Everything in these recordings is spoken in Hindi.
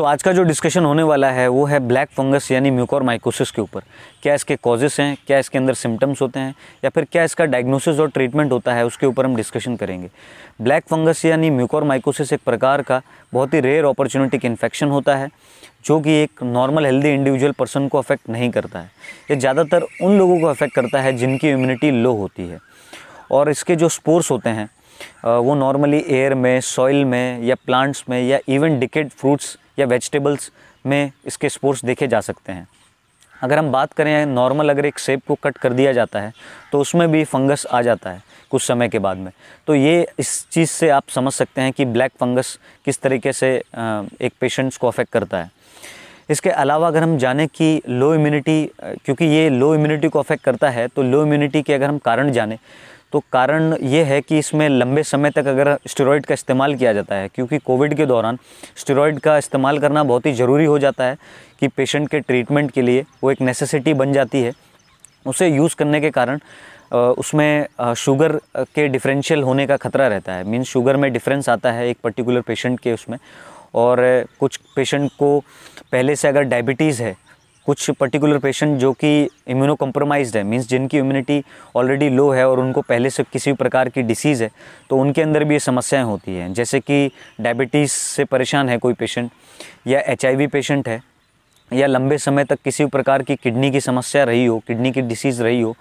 आज का जो डिस्कशन होने वाला है वो है ब्लैक फंगस यानी म्यूकोरमाइकोसिस के ऊपर। क्या इसके कॉजेस हैं, क्या इसके अंदर सिम्टम्स होते हैं, या फिर क्या इसका डायग्नोसिस और ट्रीटमेंट होता है, उसके ऊपर हम डिस्कशन करेंगे। ब्लैक फंगस यानी म्यूकोरमाइकोसिस एक प्रकार का बहुत ही रेयर अपॉर्चुनिटिक इन्फेक्शन होता है जो कि एक नॉर्मल हेल्दी इंडिविजुअल पर्सन को अफेक्ट नहीं करता है। ये ज़्यादातर उन लोगों को अफेक्ट करता है जिनकी इम्यूनिटी लो होती है, और इसके जो स्पोर्स होते हैं वो नॉर्मली एयर में, सॉइल में, या प्लांट्स में, या इवन डिकेड फ्रूट्स या वेजिटेबल्स में इसके स्पोर्स देखे जा सकते हैं। अगर हम बात करें नॉर्मल, अगर एक सेब को कट कर दिया जाता है तो उसमें भी फंगस आ जाता है कुछ समय के बाद में। तो ये इस चीज़ से आप समझ सकते हैं कि ब्लैक फंगस किस तरीके से एक पेशेंट्स को अफेक्ट करता है। इसके अलावा अगर हम जानें कि लो इम्यूनिटी, क्योंकि ये लो इम्यूनिटी को अफेक्ट करता है, तो लो इम्यूनिटी के अगर हम कारण जानें तो कारण ये है कि इसमें लंबे समय तक अगर स्टेरॉइड का इस्तेमाल किया जाता है, क्योंकि कोविड के दौरान स्टेरॉइड का इस्तेमाल करना बहुत ही ज़रूरी हो जाता है कि पेशेंट के ट्रीटमेंट के लिए वो एक नेसेसिटी बन जाती है। उसे यूज़ करने के कारण उसमें शुगर के डिफरेंशियल होने का खतरा रहता है। मीन्स शुगर में डिफरेंस आता है एक पर्टिकुलर पेशेंट के उसमें, और कुछ पेशेंट को पहले से अगर डायबिटीज़ है, कुछ पर्टिकुलर पेशेंट जो कि इम्यूनो कॉम्प्रोमाइज्ड है, मींस जिनकी इम्यूनिटी ऑलरेडी लो है और उनको पहले से किसी भी प्रकार की डिसीज़ है, तो उनके अंदर भी ये समस्याएं होती हैं। जैसे कि डायबिटीज़ से परेशान है कोई पेशेंट, या HIV पेशेंट है, या लंबे समय तक किसी भी प्रकार की किडनी की समस्या रही हो, किडनी की डिसीज़ रही हो,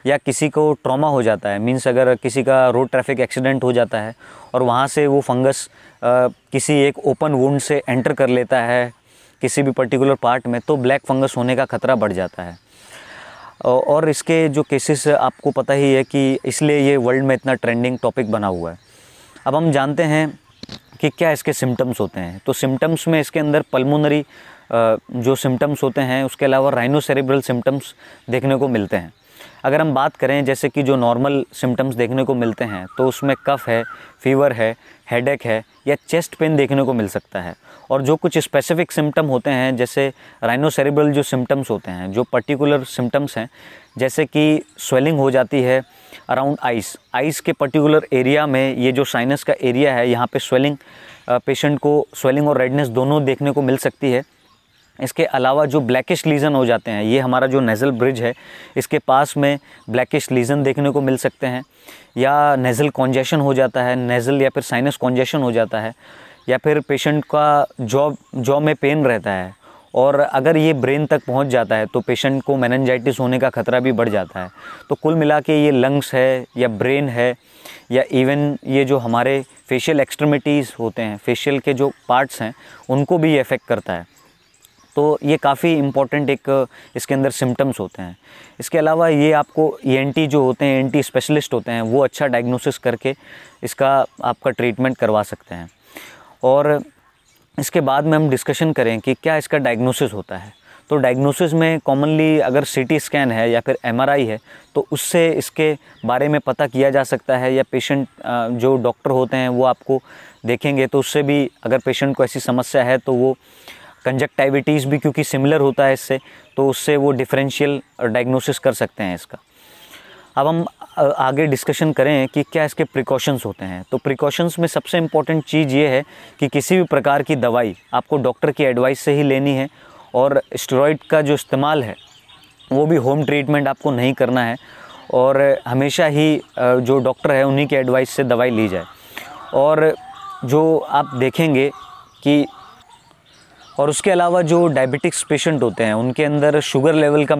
या किसी को ट्रॉमा हो जाता है, मींस अगर किसी का रोड ट्रैफिक एक्सीडेंट हो जाता है और वहाँ से वो फंगस किसी एक ओपन वुंड से एंटर कर लेता है किसी भी पर्टिकुलर पार्ट में, तो ब्लैक फंगस होने का खतरा बढ़ जाता है। और इसके जो केसेस आपको पता ही है कि इसलिए ये वर्ल्ड में इतना ट्रेंडिंग टॉपिक बना हुआ है। अब हम जानते हैं कि क्या इसके सिम्टम्स होते हैं। तो सिम्टम्स में इसके अंदर पल्मोनरी जो सिम्टम्स होते हैं, उसके अलावा राइनोसेरेब्रल सिम्टम्स देखने को मिलते हैं। अगर हम बात करें जैसे कि जो नॉर्मल सिम्टम्स देखने को मिलते हैं, तो उसमें कफ है, फीवर है, हेडेक है, या चेस्ट पेन देखने को मिल सकता है। और जो कुछ स्पेसिफिक सिम्टम होते हैं, जैसे राइनोसेरेब्रल जो सिम्टम्स होते हैं, जो पर्टिकुलर सिम्टम्स हैं, जैसे कि स्वेलिंग हो जाती है अराउंड आइस के पर्टिकुलर एरिया में, ये जो साइनस का एरिया है, यहाँ पे स्वेलिंग, पेशेंट को स्वेलिंग और रेडनेस दोनों देखने को मिल सकती है। इसके अलावा जो ब्लैकिश लीजन हो जाते हैं, ये हमारा जो नेज़ल ब्रिज है, इसके पास में ब्लैकिश लीजन देखने को मिल सकते हैं, या नेज़ल कॉन्जेशन हो जाता है, नेज़ल या फिर साइनस कॉन्जेशन हो जाता है, या फिर पेशेंट का जॉ में पेन रहता है। और अगर ये ब्रेन तक पहुंच जाता है तो पेशेंट को मेनिंजाइटिस होने का खतरा भी बढ़ जाता है। तो कुल मिला के ये लंग्स है, या ब्रेन है, या इवन ये जो हमारे फेशियल एक्सट्रीमिटीज़ होते हैं, फेशियल के जो पार्ट्स हैं, उनको भी ये अफेक्ट करता है। तो ये काफ़ी इम्पॉर्टेंट एक इसके अंदर सिम्टम्स होते हैं। इसके अलावा ये आपको ENT जो होते हैं, ENT स्पेशलिस्ट होते हैं, वो अच्छा डायग्नोसिस करके इसका आपका ट्रीटमेंट करवा सकते हैं। और इसके बाद में हम डिस्कशन करें कि क्या इसका डायग्नोसिस होता है। तो डायग्नोसिस में कॉमनली अगर CT स्कैन है या फिर MRI है, तो उससे इसके बारे में पता किया जा सकता है, या पेशेंट जो डॉक्टर होते हैं वो आपको देखेंगे, तो उससे भी अगर पेशेंट को ऐसी समस्या है तो वो कंजक्टाइविटीज़ भी, क्योंकि सिमिलर होता है इससे, तो उससे वो डिफरेंशियल डायग्नोसिस कर सकते हैं इसका। अब हम आगे डिस्कशन करें कि क्या इसके प्रिकॉशंस होते हैं। तो प्रिकॉशंस में सबसे इम्पॉर्टेंट चीज़ ये है कि किसी भी प्रकार की दवाई आपको डॉक्टर की एडवाइस से ही लेनी है, और स्टेरॉइड का जो इस्तेमाल है वो भी होम ट्रीटमेंट आपको नहीं करना है, और हमेशा ही जो डॉक्टर है उन्हीं की एडवाइस से दवाई ली जाए। और जो आप देखेंगे कि और उसके अलावा जो डायबिटिक्स पेशेंट होते हैं, उनके अंदर शुगर लेवल का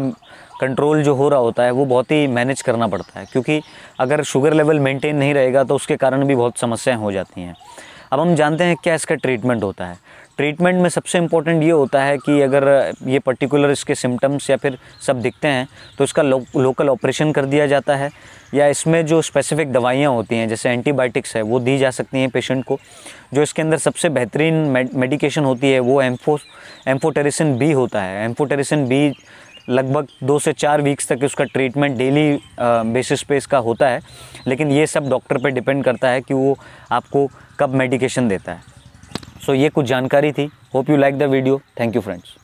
कंट्रोल जो हो रहा होता है वो बहुत ही मैनेज करना पड़ता है, क्योंकि अगर शुगर लेवल मेंटेन नहीं रहेगा तो उसके कारण भी बहुत समस्याएं हो जाती हैं। अब हम जानते हैं क्या इसका ट्रीटमेंट होता है। ट्रीटमेंट में सबसे इम्पोर्टेंट ये होता है कि अगर ये पर्टिकुलर इसके सिम्टम्स या फिर सब दिखते हैं तो इसका लोकल ऑपरेशन कर दिया जाता है, या इसमें जो स्पेसिफिक दवाइयाँ होती हैं जैसे एंटीबायोटिक्स है वो दी जा सकती हैं पेशेंट को। जो इसके अंदर सबसे बेहतरीन मेडिकेशन होती है वो एम्फोटेरिसिन बी होता है। एम्फोटेरिसिन बी लगभग 2 से 4 वीक्स तक उसका ट्रीटमेंट डेली बेसिस पे इसका होता है, लेकिन ये सब डॉक्टर पे डिपेंड करता है कि वो आपको कब मेडिकेशन देता है। सो ये कुछ जानकारी थी। Hope you like the video. Thank you friends.